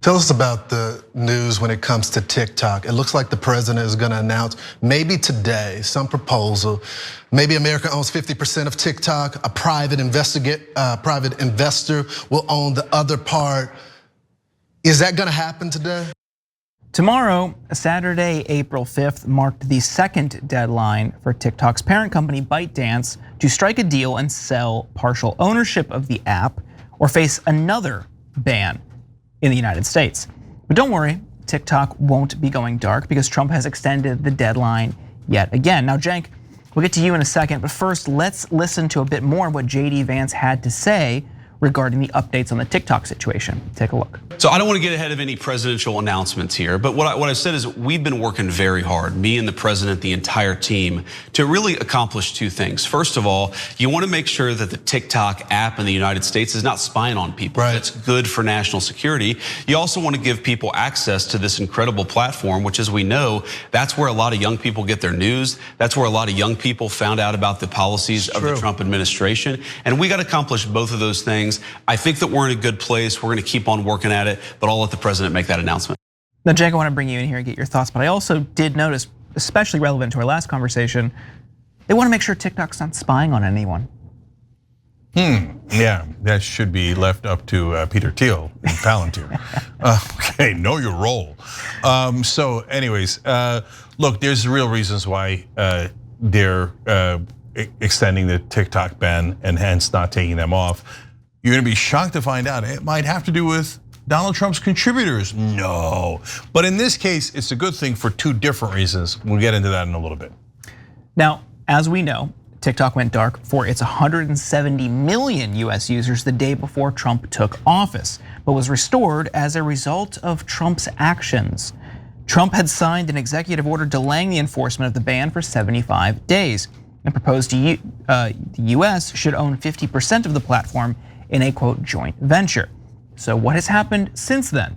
Tell us about the news when it comes to TikTok. It looks like the president is gonna announce maybe today some proposal. Maybe America owns 50% of TikTok. A private investor will own the other part. Is that gonna happen today? Tomorrow, Saturday, April 5th, marked the second deadline for TikTok's parent company ByteDance to strike a deal and sell partial ownership of the app or face another ban in the United States. But don't worry, TikTok won't be going dark because Trump has extended the deadline yet again. Now, Cenk, we'll get to you in a second, but first let's listen to a bit more of what JD Vance had to say regarding the updates on the TikTok situation. Take a look. So I don't want to get ahead of any presidential announcements here, but what I said is we've been working very hard, me and the president, the entire team, to really accomplish two things. First of all, you want to make sure that the TikTok app in the United States is not spying on people. Right. That's good for national security. You also want to give people access to this incredible platform, which, as we know, that's where a lot of young people get their news. That's where a lot of young people found out about the policies of the Trump administration. And we got to accomplish both of those things. I think that we're in a good place. We're going to keep on working at it, but I'll let the president make that announcement. Now, Cenk, I want to bring you in here and get your thoughts, but I also did notice, especially relevant to our last conversation, they want to make sure TikTok's not spying on anyone. Yeah, that should be left up to Peter Thiel in Palantir. Okay, know your role. So anyways, look, there's real reasons why they're extending the TikTok ban and hence not taking them off. You're gonna be shocked to find out it might have to do with Donald Trump's contributors. No, but in this case, it's a good thing for two different reasons. We'll get into that in a little bit. Now, as we know, TikTok went dark for its 170 million US users the day before Trump took office, but was restored as a result of Trump's actions. Trump had signed an executive order delaying the enforcement of the ban for 75 days and proposed the US should own 50% of the platform in a quote joint venture. So what has happened since then?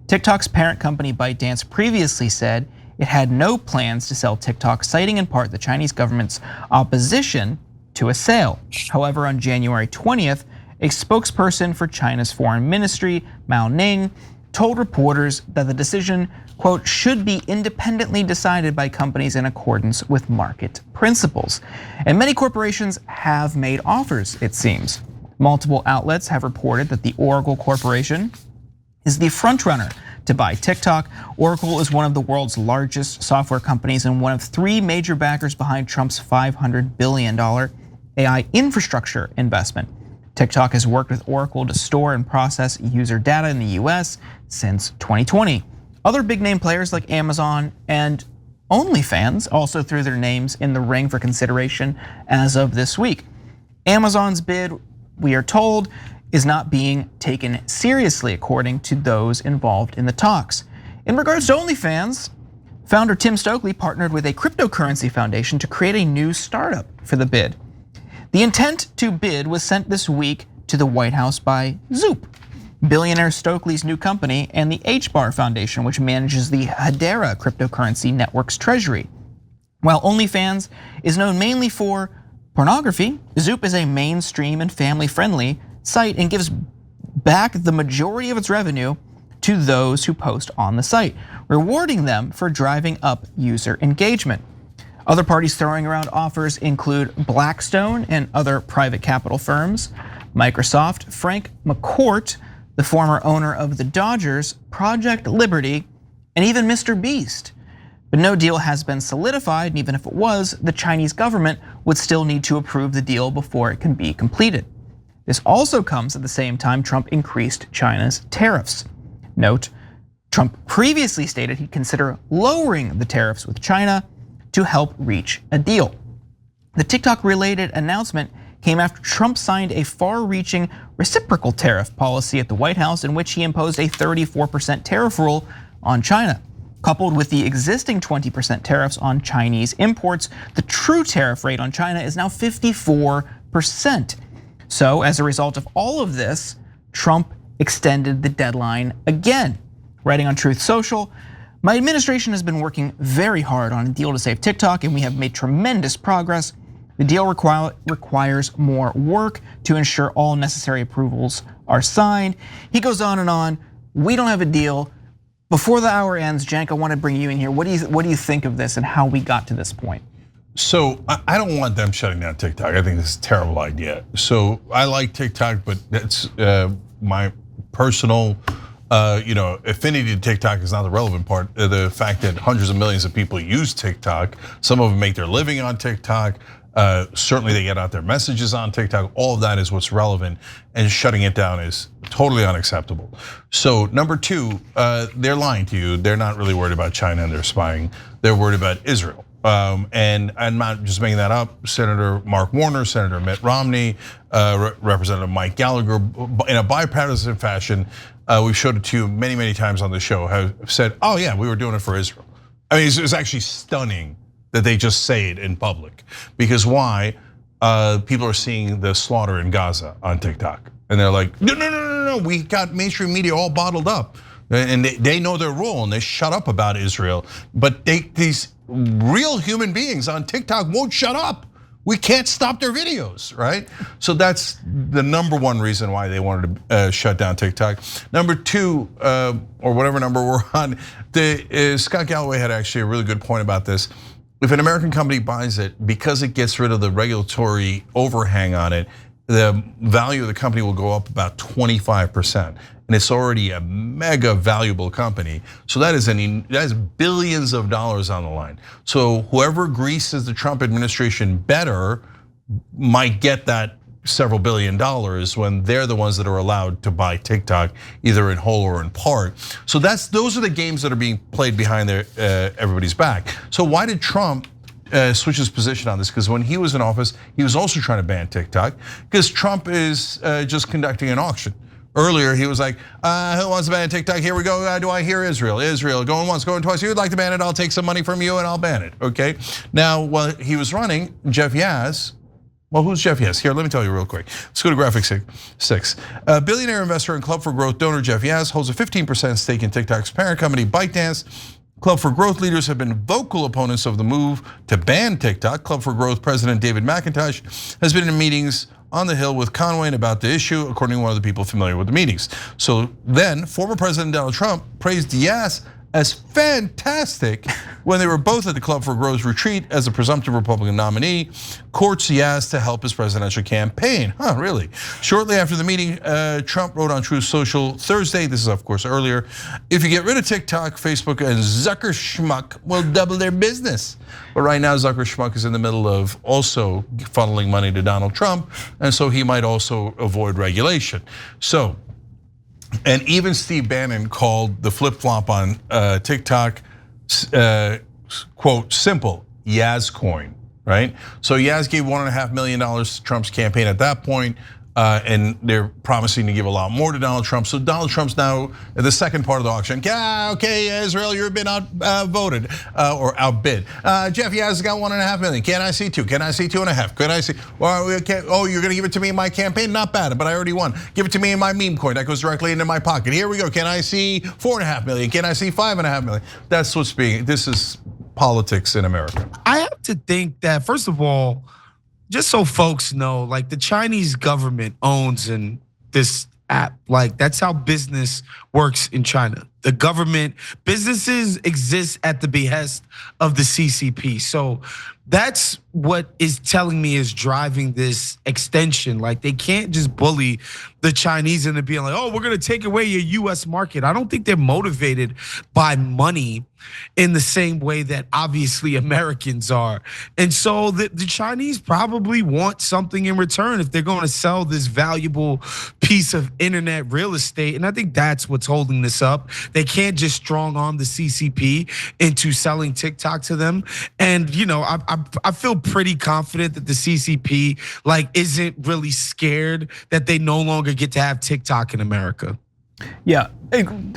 TikTok's parent company ByteDance previously said it had no plans to sell TikTok, citing in part the Chinese government's opposition to a sale. However, on January 20th, a spokesperson for China's foreign ministry, Mao Ning, told reporters that the decision, quote, should be independently decided by companies in accordance with market principles. And many corporations have made offers, it seems. Multiple outlets have reported that the Oracle Corporation is the frontrunner to buy TikTok. Oracle is one of the world's largest software companies and one of three major backers behind Trump's $500 billion AI infrastructure investment. TikTok has worked with Oracle to store and process user data in the US since 2020. Other big name players like Amazon and OnlyFans also threw their names in the ring for consideration as of this week. Amazon's bid, we are told, is not being taken seriously according to those involved in the talks. In regards to OnlyFans, founder Tim Stokely partnered with a cryptocurrency foundation to create a new startup for the bid. The intent to bid was sent this week to the White House by Zoop, billionaire Stokely's new company, and the HBAR Foundation, which manages the Hedera cryptocurrency network's treasury. While OnlyFans is known mainly for pornography, Zoop is a mainstream and family-friendly site and gives back the majority of its revenue to those who post on the site, rewarding them for driving up user engagement. Other parties throwing around offers include Blackstone and other private capital firms, Microsoft, Frank McCourt, the former owner of the Dodgers, Project Liberty, and even Mr. Beast. But no deal has been solidified, and even if it was, the Chinese government would still need to approve the deal before it can be completed. This also comes at the same time Trump increased China's tariffs. Note, Trump previously stated he'd consider lowering the tariffs with China to help reach a deal. The TikTok-related announcement came after Trump signed a far-reaching reciprocal tariff policy at the White House in which he imposed a 34% tariff rule on China. Coupled with the existing 20% tariffs on Chinese imports, the true tariff rate on China is now 54%. So as a result of all of this, Trump extended the deadline again. Writing on Truth Social, my administration has been working very hard on a deal to save TikTok and we have made tremendous progress. The deal requires more work to ensure all necessary approvals are signed. He goes on and on. we don't have a deal. Before the hour ends, Cenk, I want to bring you in here. What do you think of this and how we got to this point? So I don't want them shutting down TikTok. I think this is a terrible idea. So I like TikTok, but that's my personal affinity to TikTok is not the relevant part. The fact that hundreds of millions of people use TikTok, some of them make their living on TikTok. Certainly they get out their messages on TikTok. All of that is what's relevant, and shutting it down is totally unacceptable. So number two, they're lying to you. They're not really worried about China and their spying. They're worried about Israel. And I'm not just making that up. Senator Mark Warner, Senator Mitt Romney, Representative Mike Gallagher, in a bipartisan fashion, we've showed it to you many, many times on the show, have said, oh yeah, we were doing it for Israel. I mean, it's actually stunning that they just say it in public. Because why? People are seeing the slaughter in Gaza on TikTok. And they're like, no, we got mainstream media all bottled up. And they know their role and they shut up about Israel. But these real human beings on TikTok won't shut up. We can't stop their videos, right? So that's the number one reason why they wanted to shut down TikTok. Number two, or whatever number we're on, Scott Galloway had actually a really good point about this. If an American company buys it, because it gets rid of the regulatory overhang on it, the value of the company will go up about 25%. And it's already a mega valuable company. So that is billions of dollars on the line. So whoever greases the Trump administration better might get that several billion dollars when they're the ones that are allowed to buy TikTok, either in whole or in part. So those are the games that are being played behind everybody's back. So why did Trump switch his position on this? Because when he was in office, he was also trying to ban TikTok, because Trump is just conducting an auction. Earlier, he was like, who wants to ban TikTok? Here we go, do I hear Israel? Israel, going once, going twice. You'd like to ban it, I'll take some money from you and I'll ban it, okay? Now, while he was running, Jeff Yass, well, who's Jeff Yass? Here, let me tell you real quick. Let's go to graphic 6. Billionaire investor and Club for Growth donor Jeff Yass holds a 15% stake in TikTok's parent company, ByteDance. Club for Growth leaders have been vocal opponents of the move to ban TikTok. Club for Growth president David McIntosh has been in meetings on the Hill with Conway about the issue, according to one of the people familiar with the meetings. So then, former President Donald Trump praised Yass as fantastic when they were both at the Club for Growth's retreat as a presumptive Republican nominee, courts Yass to help his presidential campaign. Huh, really? Shortly after the meeting, Trump wrote on Truth Social Thursday, this is of course earlier, if you get rid of TikTok, Facebook and Zucker Schmuck will double their business. But right now, Zucker Schmuck is in the middle of also funneling money to Donald Trump, and so he might also avoid regulation. So, and even Steve Bannon called the flip-flop on TikTok, quote, simple, Yaz coin, right? So Yaz gave $1.5 million to Trump's campaign at that point, and they're promising to give a lot more to Donald Trump. So Donald Trump's now at the second part of the auction. Okay, Israel, you've been outvoted or outbid. Jeff Yaz got $1.5 million. Can I see 2? Can I see 2.5? Can I see? Oh, you're gonna give it to me in my campaign? Not bad, but I already won. Give it to me in my meme coin that goes directly into my pocket. Here we go. Can I see 4.5 million? Can I see 5.5 million? That's what's being. This is politics in America. I have to think that, first of all, just so folks know, like the Chinese government owns this app. Like that's how business works in China. The government, businesses exist at the behest of the CCP. So that's what is telling me is driving this extension. Like they can't just bully the Chinese into being like, oh, we're gonna take away your US market. I don't think they're motivated by money in the same way that obviously Americans are. And so the Chinese probably want something in return if they're gonna sell this valuable piece of internet real estate. And I think that's what's holding this up. They can't just strong arm the CCP into selling TikTok to them. And I feel pretty confident that the CCP like isn't really scared that they no longer get to have TikTok in America. Yeah,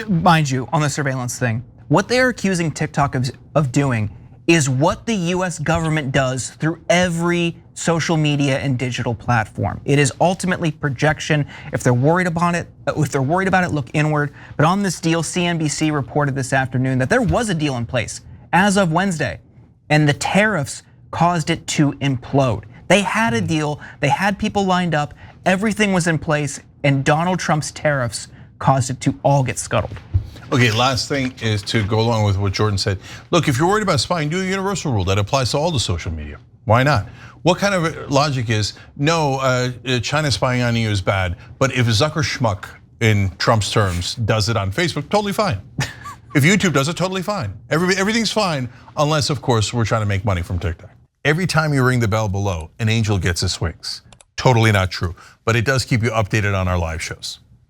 mind you, on the surveillance thing, what they're accusing TikTok of doing is what the US government does through every social media and digital platform. It is ultimately projection. If they're worried about it, look inward. But on this deal, CNBC reported this afternoon that there was a deal in place as of Wednesday, and the tariffs caused it to implode. They had a deal, they had people lined up, everything was in place, and Donald Trump's tariffs caused it to all get scuttled. Okay, last thing is to go along with what Jordan said. Look, if you're worried about spying, do a universal rule that applies to all the social media. Why not? What kind of logic is, no, China spying on you is bad, but if Zucker Schmuck, in Trump's terms, does it on Facebook, totally fine. If YouTube does it, totally fine. Everything's fine, unless, of course, we're trying to make money from TikTok. Every time you ring the bell below, an angel gets his wings. Totally not true, but it does keep you updated on our live shows.